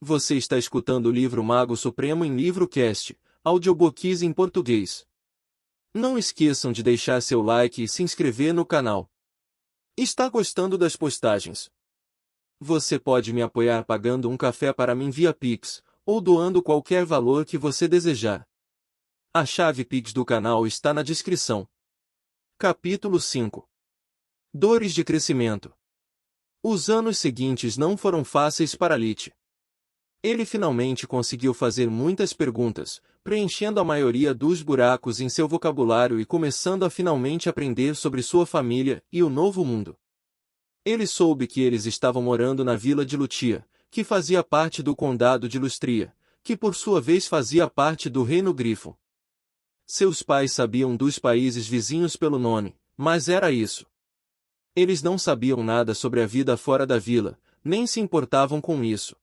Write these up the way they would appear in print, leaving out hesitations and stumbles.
Você está escutando o livro Mago Supremo em Livrocast, audiobooks em português. Não esqueçam de deixar seu like e se inscrever no canal. Está gostando das postagens? Você pode me apoiar pagando um café para mim via Pix, ou doando qualquer valor que você desejar. A chave Pix do canal está na descrição. Capítulo 5. Dores de crescimento. Os anos seguintes não foram fáceis para Lich. Ele finalmente conseguiu fazer muitas perguntas, preenchendo a maioria dos buracos em seu vocabulário e começando a finalmente aprender sobre sua família e o novo mundo. Ele soube que eles estavam morando na vila de Lutia, que fazia parte do condado de Lustria, que por sua vez fazia parte do reino Grifo. Seus pais sabiam dos países vizinhos pelo nome, mas era isso. Eles não sabiam nada sobre a vida fora da vila, nem se importavam com isso.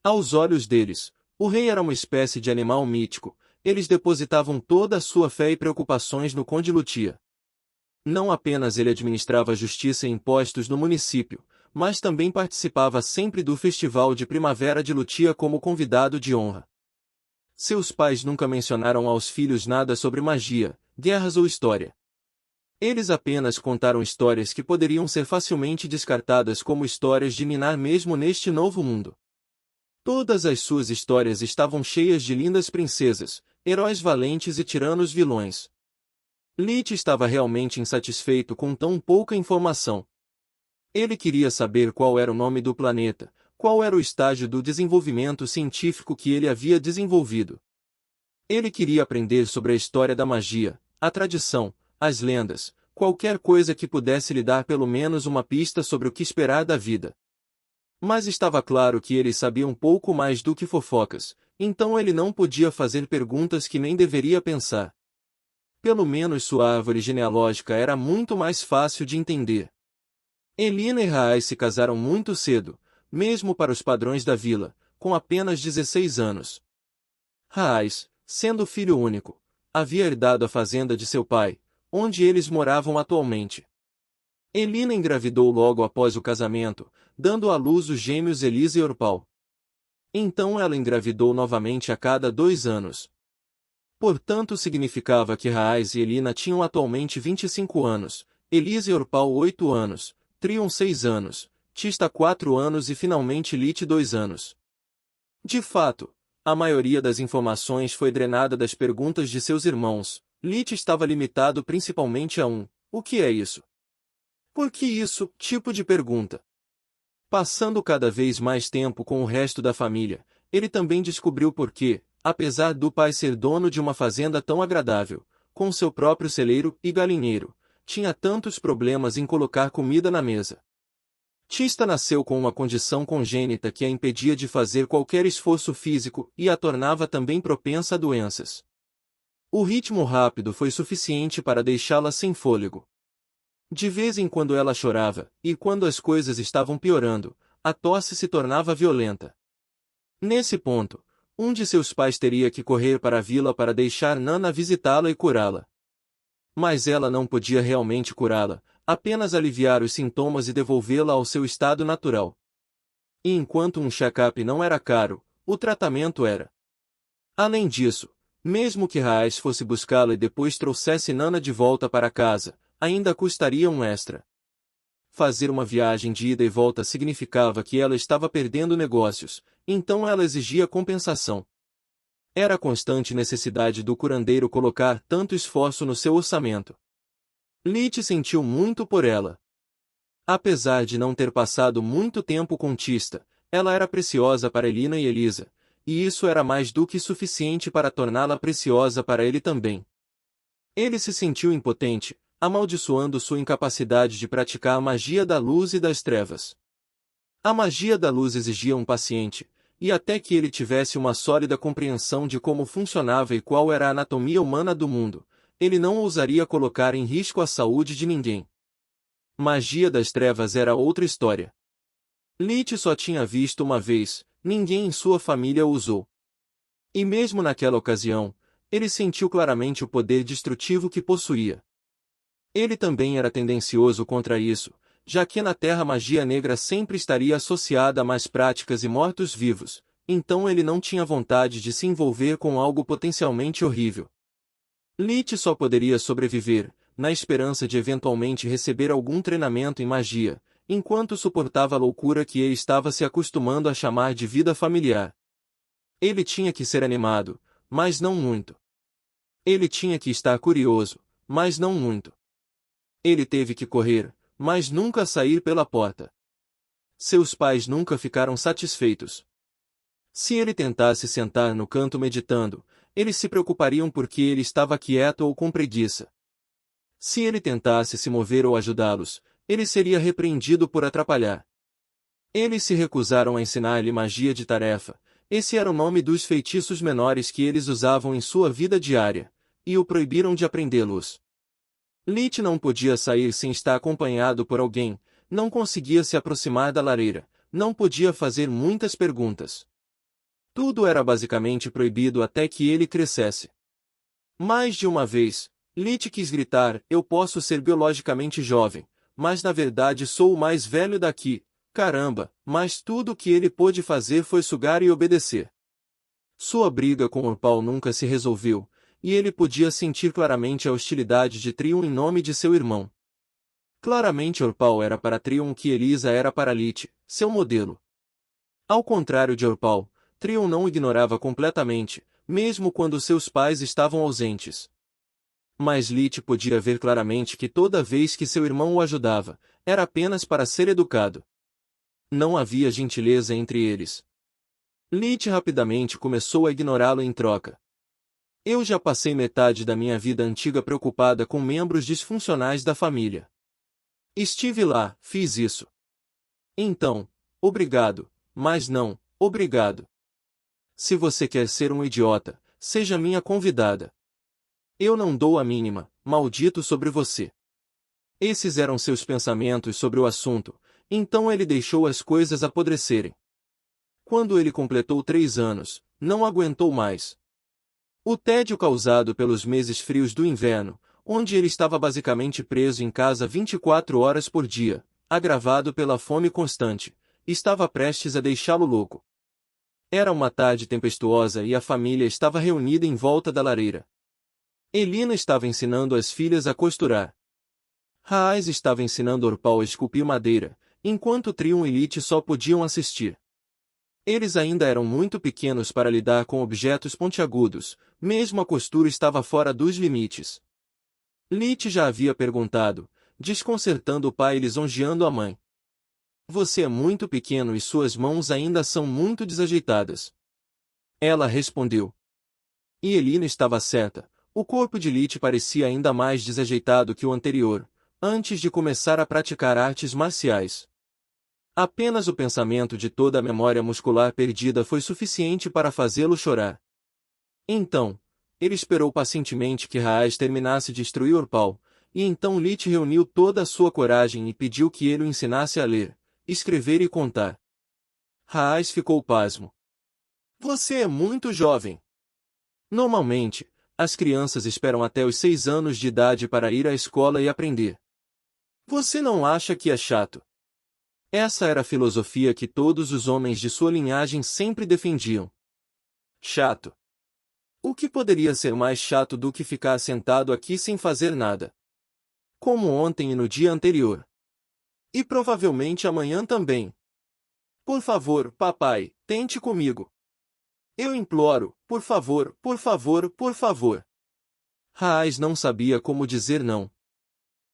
Aos olhos deles, o rei era uma espécie de animal mítico, eles depositavam toda a sua fé e preocupações no Conde Lutia. Não apenas ele administrava justiça e impostos no município, mas também participava sempre do festival de primavera de Lutia como convidado de honra. Seus pais nunca mencionaram aos filhos nada sobre magia, guerras ou história. Eles apenas contaram histórias que poderiam ser facilmente descartadas como histórias de Minar mesmo neste novo mundo. Todas as suas histórias estavam cheias de lindas princesas, heróis valentes e tiranos vilões. Lich estava realmente insatisfeito com tão pouca informação. Ele queria saber qual era o nome do planeta, qual era o estágio do desenvolvimento científico que ele havia desenvolvido. Ele queria aprender sobre a história da magia, a tradição, as lendas, qualquer coisa que pudesse lhe dar pelo menos uma pista sobre o que esperar da vida. Mas estava claro que ele sabia um pouco mais do que fofocas, então ele não podia fazer perguntas que nem deveria pensar. Pelo menos sua árvore genealógica era muito mais fácil de entender. Elina e Raais se casaram muito cedo, mesmo para os padrões da vila, com apenas 16 anos. Raais, sendo filho único, havia herdado a fazenda de seu pai, onde eles moravam atualmente. Elina engravidou logo após o casamento, dando à luz os gêmeos Elisa e Orpal. Então ela engravidou novamente a cada 2 anos. Portanto significava que Raais e Elina tinham atualmente 25 anos, Elisa e Orpal 8 anos, Trion 6 anos, Tista 4 anos e finalmente Lich 2 anos. De fato, a maioria das informações foi drenada das perguntas de seus irmãos. Lich estava limitado principalmente a o que é isso? Por que isso, tipo de pergunta? Passando cada vez mais tempo com o resto da família, ele também descobriu por que, apesar do pai ser dono de uma fazenda tão agradável, com seu próprio celeiro e galinheiro, tinha tantos problemas em colocar comida na mesa. Tista nasceu com uma condição congênita que a impedia de fazer qualquer esforço físico e a tornava também propensa a doenças. O ritmo rápido foi suficiente para deixá-la sem fôlego. De vez em quando ela chorava, e quando as coisas estavam piorando, a tosse se tornava violenta. Nesse ponto, um de seus pais teria que correr para a vila para deixar Nana visitá-la e curá-la. Mas ela não podia realmente curá-la, apenas aliviar os sintomas e devolvê-la ao seu estado natural. E enquanto um check-up não era caro, o tratamento era. Além disso, mesmo que Raais fosse buscá-la e depois trouxesse Nana de volta para casa, ainda custaria um extra. Fazer uma viagem de ida e volta significava que ela estava perdendo negócios, então ela exigia compensação. Era a constante necessidade do curandeiro colocar tanto esforço no seu orçamento. Lich sentiu muito por ela. Apesar de não ter passado muito tempo com Tista, ela era preciosa para Elina e Elisa, e isso era mais do que suficiente para torná-la preciosa para ele também. Ele se sentiu impotente, amaldiçoando sua incapacidade de praticar a magia da luz e das trevas. A magia da luz exigia um paciente, e até que ele tivesse uma sólida compreensão de como funcionava e qual era a anatomia humana do mundo, ele não ousaria colocar em risco a saúde de ninguém. Magia das trevas era outra história. Lich só tinha visto uma vez, ninguém em sua família o usou. E mesmo naquela ocasião, ele sentiu claramente o poder destrutivo que possuía. Ele também era tendencioso contra isso, já que na Terra a magia negra sempre estaria associada a más práticas e mortos-vivos, então ele não tinha vontade de se envolver com algo potencialmente horrível. Lit só poderia sobreviver, na esperança de eventualmente receber algum treinamento em magia, enquanto suportava a loucura que ele estava se acostumando a chamar de vida familiar. Ele tinha que ser animado, mas não muito. Ele tinha que estar curioso, mas não muito. Ele teve que correr, mas nunca sair pela porta. Seus pais nunca ficaram satisfeitos. Se ele tentasse sentar no canto meditando, eles se preocupariam porque ele estava quieto ou com preguiça. Se ele tentasse se mover ou ajudá-los, ele seria repreendido por atrapalhar. Eles se recusaram a ensinar-lhe magia de tarefa, esse era o nome dos feitiços menores que eles usavam em sua vida diária, e o proibiram de aprendê-los. Lit não podia sair sem estar acompanhado por alguém, não conseguia se aproximar da lareira, não podia fazer muitas perguntas. Tudo era basicamente proibido até que ele crescesse. Mais de uma vez, Lit quis gritar: "Eu posso ser biologicamente jovem, mas na verdade sou o mais velho daqui, caramba!" Mas tudo o que ele pôde fazer foi sugar e obedecer. Sua briga com Orpal nunca se resolveu, e ele podia sentir claramente a hostilidade de Trium em nome de seu irmão. Claramente Orpal era para Trium o que Elisa era para Lit, seu modelo. Ao contrário de Orpal, Trium não o ignorava completamente, mesmo quando seus pais estavam ausentes. Mas Lit podia ver claramente que toda vez que seu irmão o ajudava, era apenas para ser educado. Não havia gentileza entre eles. Lit rapidamente começou a ignorá-lo em troca. Eu já passei metade da minha vida antiga preocupada com membros disfuncionais da família. Estive lá, fiz isso. Então, obrigado, mas não, obrigado. Se você quer ser um idiota, seja minha convidada. Eu não dou a mínima, maldito sobre você. Esses eram seus pensamentos sobre o assunto, então ele deixou as coisas apodrecerem. Quando ele completou 3 anos, não aguentou mais. O tédio causado pelos meses frios do inverno, onde ele estava basicamente preso em casa 24 horas por dia, agravado pela fome constante, estava prestes a deixá-lo louco. Era uma tarde tempestuosa e a família estava reunida em volta da lareira. Elina estava ensinando as filhas a costurar. Raaz estava ensinando Orpal a esculpir madeira, enquanto Trium e Lit só podiam assistir. Eles ainda eram muito pequenos para lidar com objetos pontiagudos, mesmo a costura estava fora dos limites. Lit já havia perguntado, desconcertando o pai e lisonjeando a mãe. Você é muito pequeno e suas mãos ainda são muito desajeitadas. Ela respondeu. E Elina estava certa, o corpo de Lit parecia ainda mais desajeitado que o anterior, antes de começar a praticar artes marciais. Apenas o pensamento de toda a memória muscular perdida foi suficiente para fazê-lo chorar. Então, ele esperou pacientemente que Raaz terminasse de instruir Orpal, e então Lit reuniu toda a sua coragem e pediu que ele o ensinasse a ler, escrever e contar. Raaz ficou pasmo. Você é muito jovem. Normalmente, as crianças esperam até os 6 anos de idade para ir à escola e aprender. Você não acha que é chato? Essa era a filosofia que todos os homens de sua linhagem sempre defendiam. Chato. O que poderia ser mais chato do que ficar sentado aqui sem fazer nada? Como ontem e no dia anterior. E provavelmente amanhã também. Por favor, papai, tente comigo. Eu imploro, por favor, por favor, por favor. Raaz não sabia como dizer não.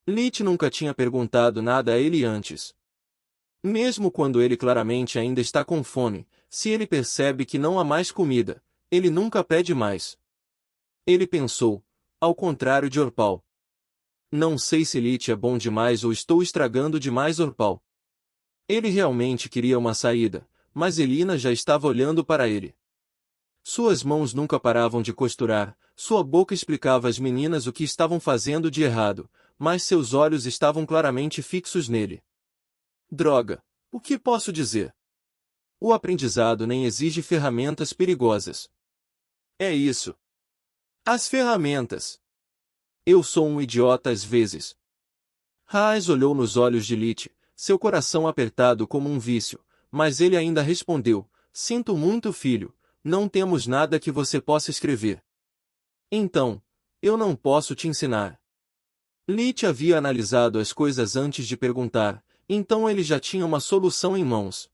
Lit nunca tinha perguntado nada a ele antes. Mesmo quando ele claramente ainda está com fome, se ele percebe que não há mais comida, ele nunca pede mais. Ele pensou, ao contrário de Orpal. Não sei se Lit é bom demais ou estou estragando demais Orpal. Ele realmente queria uma saída, mas Elina já estava olhando para ele. Suas mãos nunca paravam de costurar, sua boca explicava às meninas o que estavam fazendo de errado, mas seus olhos estavam claramente fixos nele. Droga, o que posso dizer? O aprendizado nem exige ferramentas perigosas. É isso. As ferramentas. Eu sou um idiota às vezes. Raaz olhou nos olhos de Lit, seu coração apertado como um vício, mas ele ainda respondeu, sinto muito, filho, não temos nada que você possa escrever. Então, eu não posso te ensinar. Lit havia analisado as coisas antes de perguntar, então ele já tinha uma solução em mãos.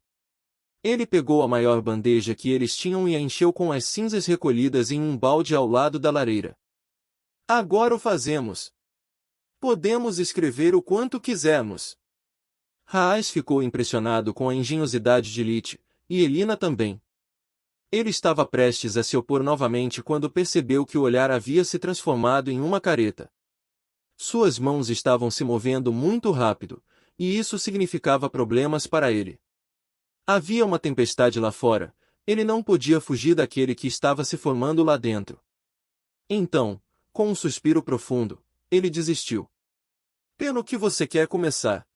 Ele pegou a maior bandeja que eles tinham e a encheu com as cinzas recolhidas em um balde ao lado da lareira. Agora o fazemos. Podemos escrever o quanto quisermos. Haas ficou impressionado com a engenhosidade de Lit, e Elina também. Ele estava prestes a se opor novamente quando percebeu que o olhar havia se transformado em uma careta. Suas mãos estavam se movendo muito rápido, e isso significava problemas para ele. Havia uma tempestade lá fora, ele não podia fugir daquele que estava se formando lá dentro. Então, com um suspiro profundo, ele desistiu. Pelo que você quer começar?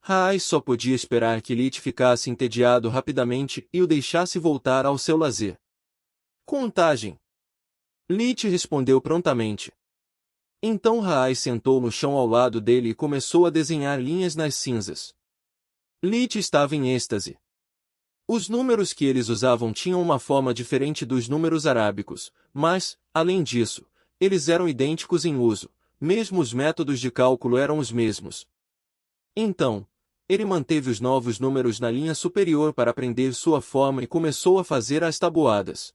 Haas só podia esperar que Lit ficasse entediado rapidamente e o deixasse voltar ao seu lazer. Contagem. Lit respondeu prontamente. Então Haas sentou no chão ao lado dele e começou a desenhar linhas nas cinzas. Lit estava em êxtase. Os números que eles usavam tinham uma forma diferente dos números arábicos, mas, além disso, eles eram idênticos em uso, mesmo os métodos de cálculo eram os mesmos. Então, ele manteve os novos números na linha superior para aprender sua forma e começou a fazer as tabuadas.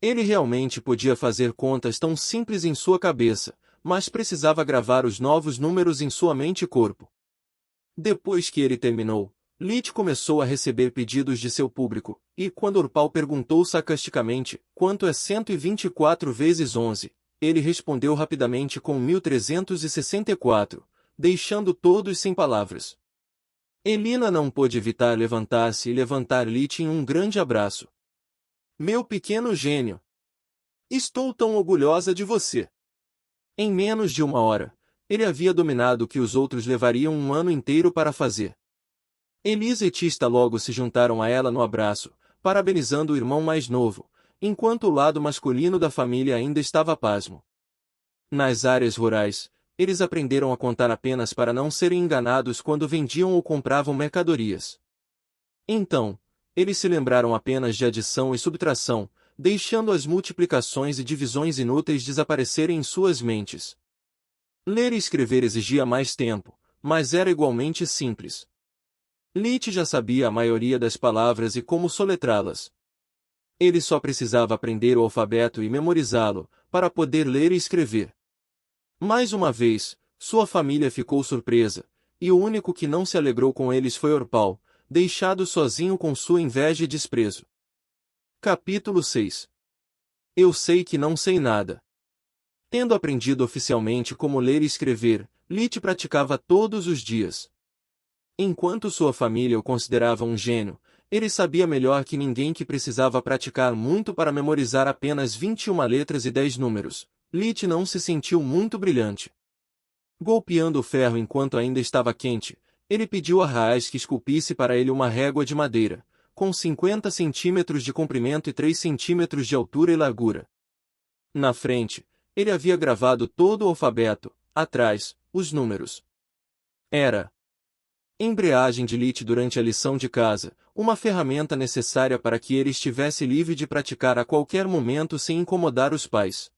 Ele realmente podia fazer contas tão simples em sua cabeça, mas precisava gravar os novos números em sua mente e corpo. Depois que ele terminou, Lit começou a receber pedidos de seu público, e quando Urpal perguntou sarcasticamente, quanto é 124 vezes 11, ele respondeu rapidamente com 1364, deixando todos sem palavras. Elina não pôde evitar levantar-se e levantar Lit em um grande abraço. Meu pequeno gênio! Estou tão orgulhosa de você! Em menos de uma hora, ele havia dominado o que os outros levariam um ano inteiro para fazer. Elisa e Tista logo se juntaram a ela no abraço, parabenizando o irmão mais novo, enquanto o lado masculino da família ainda estava pasmo. Nas áreas rurais, eles aprenderam a contar apenas para não serem enganados quando vendiam ou compravam mercadorias. Então, eles se lembraram apenas de adição e subtração, deixando as multiplicações e divisões inúteis desaparecerem em suas mentes. Ler e escrever exigia mais tempo, mas era igualmente simples. Lit já sabia a maioria das palavras e como soletrá-las. Ele só precisava aprender o alfabeto e memorizá-lo, para poder ler e escrever. Mais uma vez, sua família ficou surpresa, e o único que não se alegrou com eles foi Orpal, deixado sozinho com sua inveja e desprezo. Capítulo 6. Eu sei que não sei nada. Tendo aprendido oficialmente como ler e escrever, Lit praticava todos os dias. Enquanto sua família o considerava um gênio, ele sabia melhor que ninguém que precisava praticar muito para memorizar apenas 21 letras e 10 números. Lit não se sentiu muito brilhante. Golpeando o ferro enquanto ainda estava quente, ele pediu a Haas que esculpisse para ele uma régua de madeira, com 50 centímetros de comprimento e 3 centímetros de altura e largura. Na frente, ele havia gravado todo o alfabeto, atrás, os números. Era embreagem de Lit durante a lição de casa, uma ferramenta necessária para que ele estivesse livre de praticar a qualquer momento sem incomodar os pais.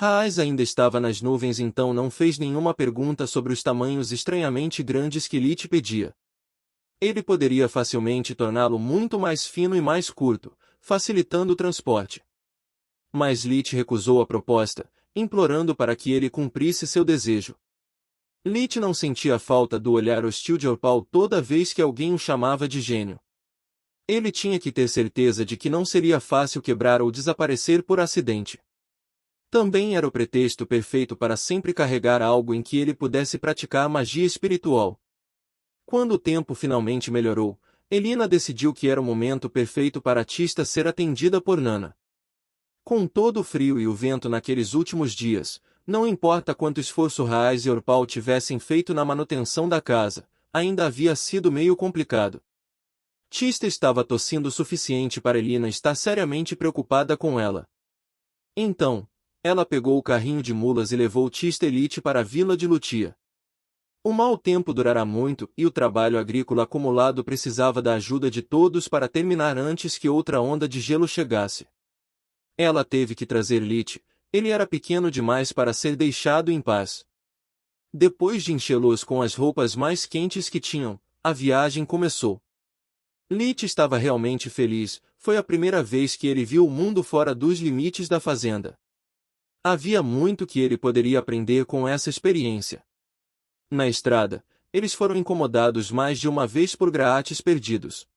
Haas ainda estava nas nuvens, então não fez nenhuma pergunta sobre os tamanhos estranhamente grandes que Lit pedia. Ele poderia facilmente torná-lo muito mais fino e mais curto, facilitando o transporte. Mas Lit recusou a proposta, implorando para que ele cumprisse seu desejo. Lit não sentia a falta do olhar hostil de Orpal toda vez que alguém o chamava de gênio. Ele tinha que ter certeza de que não seria fácil quebrar ou desaparecer por acidente. Também era o pretexto perfeito para sempre carregar algo em que ele pudesse praticar magia espiritual. Quando o tempo finalmente melhorou, Elina decidiu que era o momento perfeito para Tista ser atendida por Nana. Com todo o frio e o vento naqueles últimos dias, não importa quanto esforço Haas e Orpal tivessem feito na manutenção da casa, ainda havia sido meio complicado. Tista estava tossindo o suficiente para Elina estar seriamente preocupada com ela. Então, ela pegou o carrinho de mulas e levou Tista e Lit para a vila de Lutia. O mau tempo durará muito e o trabalho agrícola acumulado precisava da ajuda de todos para terminar antes que outra onda de gelo chegasse. Ela teve que trazer Lit, ele era pequeno demais para ser deixado em paz. Depois de enchê-los com as roupas mais quentes que tinham, a viagem começou. Lit estava realmente feliz, foi a primeira vez que ele viu o mundo fora dos limites da fazenda. Havia muito que ele poderia aprender com essa experiência. Na estrada, eles foram incomodados mais de uma vez por graates perdidos.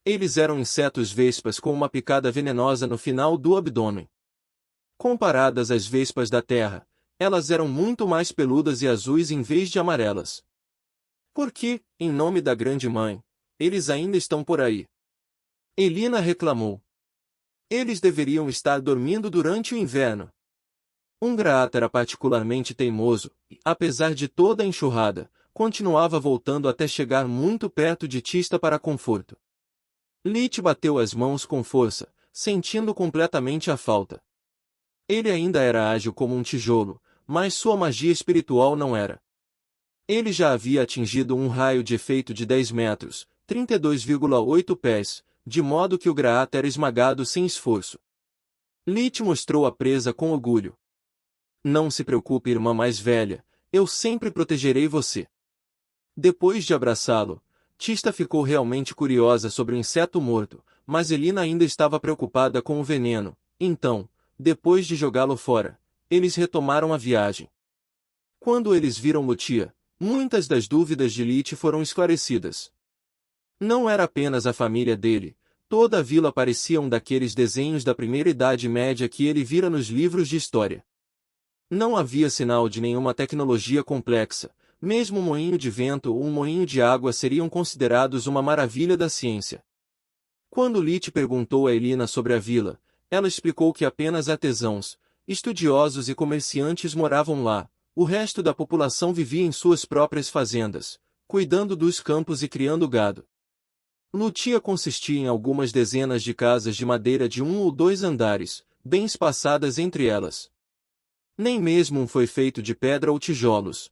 Eles eram insetos vespas com uma picada venenosa no final do abdômen. Comparadas às vespas da terra, elas eram muito mais peludas e azuis em vez de amarelas. Por que, em nome da grande mãe, eles ainda estão por aí? Elina reclamou. Eles deveriam estar dormindo durante o inverno. Um graata era particularmente teimoso, e, apesar de toda a enxurrada, continuava voltando até chegar muito perto de Tista para conforto. Lit bateu as mãos com força, sentindo completamente a falta. Ele ainda era ágil como um tijolo, mas sua magia espiritual não era. Ele já havia atingido um raio de efeito de 10 metros, 32,8 pés, de modo que o graata era esmagado sem esforço. Lit mostrou a presa com orgulho. Não se preocupe, irmã mais velha, eu sempre protegerei você. Depois de abraçá-lo, Tista ficou realmente curiosa sobre o inseto morto, mas Elina ainda estava preocupada com o veneno. Então, depois de jogá-lo fora, eles retomaram a viagem. Quando eles viram Lutia, muitas das dúvidas de Lit foram esclarecidas. Não era apenas a família dele, toda a vila parecia um daqueles desenhos da primeira Idade Média que ele vira nos livros de história. Não havia sinal de nenhuma tecnologia complexa, mesmo um moinho de vento ou um moinho de água seriam considerados uma maravilha da ciência. Quando Lit perguntou a Elina sobre a vila, ela explicou que apenas artesãos, estudiosos e comerciantes moravam lá, o resto da população vivia em suas próprias fazendas, cuidando dos campos e criando gado. Lutia consistia em algumas dezenas de casas de madeira de 1 ou 2 andares, bem espaçadas entre elas. Nem mesmo um foi feito de pedra ou tijolos.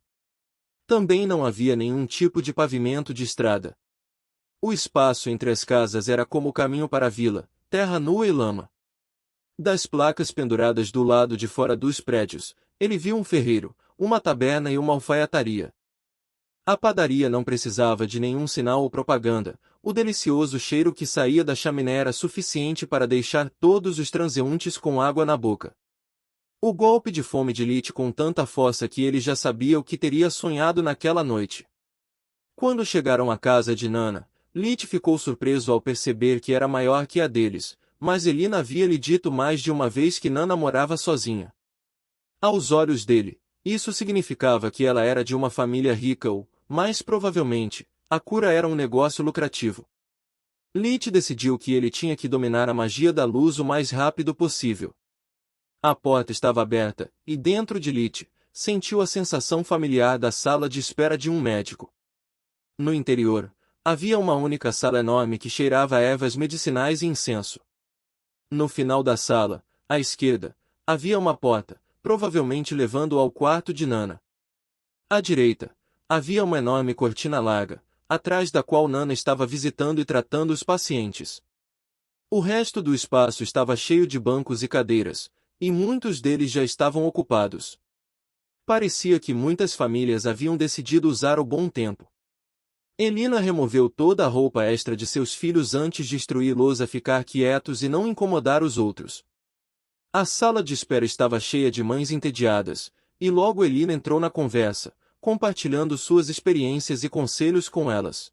Também não havia nenhum tipo de pavimento de estrada. O espaço entre as casas era como o caminho para a vila, terra nua e lama. Das placas penduradas do lado de fora dos prédios, ele viu um ferreiro, uma taberna e uma alfaiataria. A padaria não precisava de nenhum sinal ou propaganda, o delicioso cheiro que saía da chaminé era suficiente para deixar todos os transeuntes com água na boca. O golpe de fome de Lit com tanta força que ele já sabia o que teria sonhado naquela noite. Quando chegaram à casa de Nana, Lit ficou surpreso ao perceber que era maior que a deles, mas Elina havia lhe dito mais de uma vez que Nana morava sozinha. Aos olhos dele, isso significava que ela era de uma família rica ou, mais provavelmente, a cura era um negócio lucrativo. Lit decidiu que ele tinha que dominar a magia da luz o mais rápido possível. A porta estava aberta, e dentro de Lit, sentiu a sensação familiar da sala de espera de um médico. No interior, havia uma única sala enorme que cheirava a ervas medicinais e incenso. No final da sala, à esquerda, havia uma porta, provavelmente levando ao quarto de Nana. À direita, havia uma enorme cortina larga, atrás da qual Nana estava visitando e tratando os pacientes. O resto do espaço estava cheio de bancos e cadeiras, e muitos deles já estavam ocupados. Parecia que muitas famílias haviam decidido usar o bom tempo. Elina removeu toda a roupa extra de seus filhos antes de instruí-los a ficar quietos e não incomodar os outros. A sala de espera estava cheia de mães entediadas, e logo Elina entrou na conversa, compartilhando suas experiências e conselhos com elas.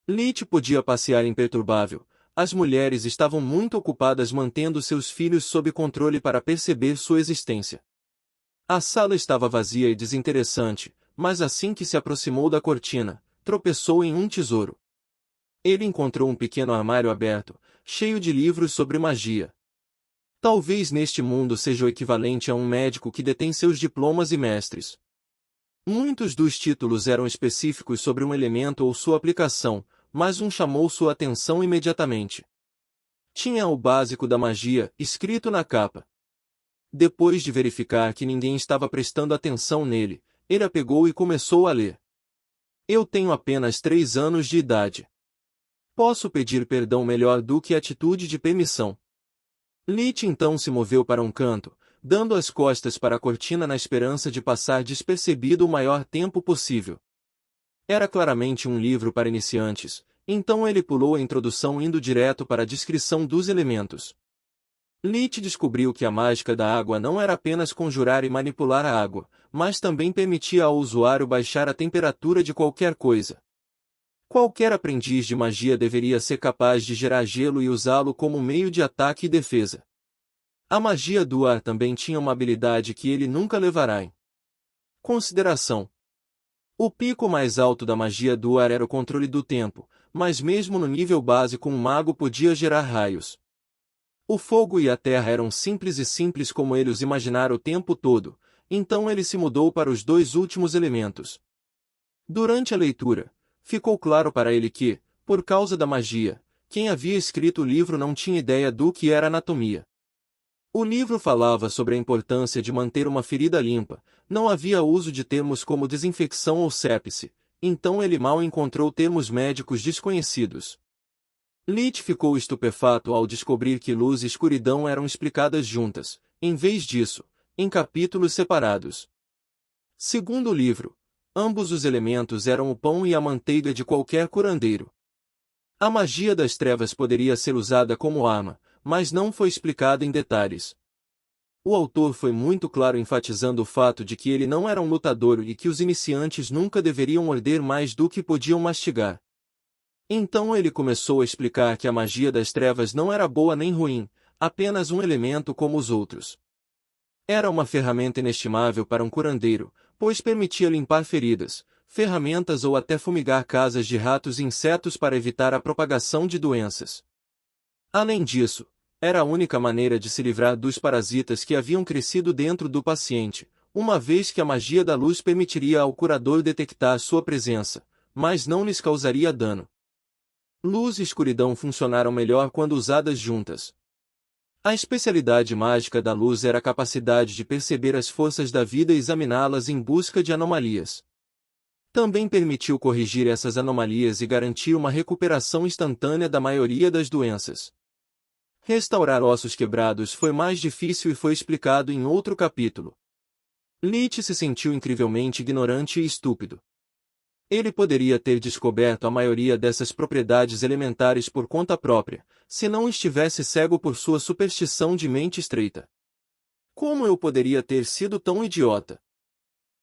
Lit podia passear imperturbável. As mulheres estavam muito ocupadas mantendo seus filhos sob controle para perceber sua existência. A sala estava vazia e desinteressante, mas assim que se aproximou da cortina, tropeçou em um tesouro. Ele encontrou um pequeno armário aberto, cheio de livros sobre magia. Talvez neste mundo seja o equivalente a um médico que detém seus diplomas e mestres. Muitos dos títulos eram específicos sobre um elemento ou sua aplicação, mas um chamou sua atenção imediatamente. Tinha o básico da magia, escrito na capa. Depois de verificar que ninguém estava prestando atenção nele, ele a pegou e começou a ler. Eu tenho apenas 3 anos de idade. Posso pedir perdão melhor do que atitude de permissão. Lit então se moveu para um canto, dando as costas para a cortina na esperança de passar despercebido o maior tempo possível. Era claramente um livro para iniciantes, então ele pulou a introdução indo direto para a descrição dos elementos. Lit descobriu que a mágica da água não era apenas conjurar e manipular a água, mas também permitia ao usuário baixar a temperatura de qualquer coisa. Qualquer aprendiz de magia deveria ser capaz de gerar gelo e usá-lo como meio de ataque e defesa. A magia do ar também tinha uma habilidade que ele nunca levará em consideração. O pico mais alto da magia do ar era o controle do tempo, mas mesmo no nível básico um mago podia gerar raios. O fogo e a terra eram simples como ele os imaginara o tempo todo, então ele se mudou para os 2 últimos elementos. Durante a leitura, ficou claro para ele que, por causa da magia, quem havia escrito o livro não tinha ideia do que era anatomia. O livro falava sobre a importância de manter uma ferida limpa, não havia uso de termos como desinfecção ou sepse, então ele mal encontrou termos médicos desconhecidos. Lit ficou estupefato ao descobrir que luz e escuridão eram explicadas juntas, em vez disso, em capítulos separados. Segundo o livro, ambos os elementos eram o pão e a manteiga de qualquer curandeiro. A magia das trevas poderia ser usada como arma, mas não foi explicada em detalhes. O autor foi muito claro enfatizando o fato de que ele não era um lutador e que os iniciantes nunca deveriam morder mais do que podiam mastigar. Então ele começou a explicar que a magia das trevas não era boa nem ruim, apenas um elemento como os outros. Era uma ferramenta inestimável para um curandeiro, pois permitia limpar feridas, ferramentas ou até fumigar casas de ratos e insetos para evitar a propagação de doenças. Além disso, era a única maneira de se livrar dos parasitas que haviam crescido dentro do paciente, uma vez que a magia da luz permitiria ao curador detectar sua presença, mas não lhes causaria dano. Luz e escuridão funcionaram melhor quando usadas juntas. A especialidade mágica da luz era a capacidade de perceber as forças da vida e examiná-las em busca de anomalias. Também permitiu corrigir essas anomalias e garantir uma recuperação instantânea da maioria das doenças. Restaurar ossos quebrados foi mais difícil e foi explicado em outro capítulo. Lit se sentiu incrivelmente ignorante e estúpido. Ele poderia ter descoberto a maioria dessas propriedades elementares por conta própria, se não estivesse cego por sua superstição de mente estreita. Como eu poderia ter sido tão idiota?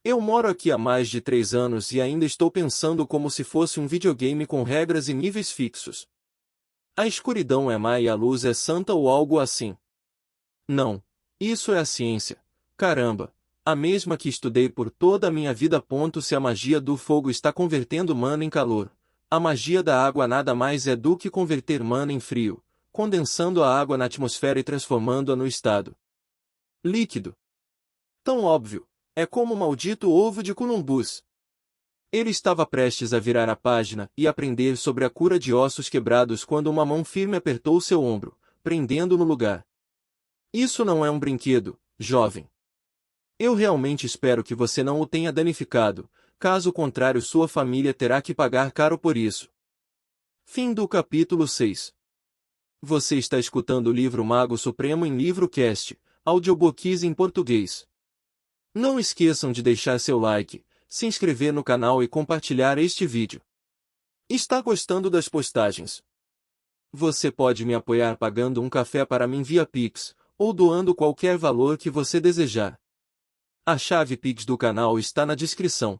Eu moro aqui há mais de 3 anos e ainda estou pensando como se fosse um videogame com regras e níveis fixos. A escuridão é má e a luz é santa ou algo assim. Não, isso é a ciência, caramba. A mesma que estudei por toda a minha vida. Se a magia do fogo está convertendo mana em calor, a magia da água nada mais é do que converter mana em frio, condensando a água na atmosfera e transformando-a no estado líquido. Tão óbvio, é como o maldito ovo de Columbus. Ele estava prestes a virar a página e aprender sobre a cura de ossos quebrados quando uma mão firme apertou seu ombro, prendendo-o no lugar. Isso não é um brinquedo, jovem. Eu realmente espero que você não o tenha danificado, caso contrário sua família terá que pagar caro por isso. Fim do capítulo 6. Você está escutando o livro Mago Supremo em Livrocast, audiobooks em português. Não esqueçam de deixar seu like, se inscrever no canal e compartilhar este vídeo. Está gostando das postagens? Você pode me apoiar pagando um café para mim via Pix, ou doando qualquer valor que você desejar. A chave Pix do canal está na descrição.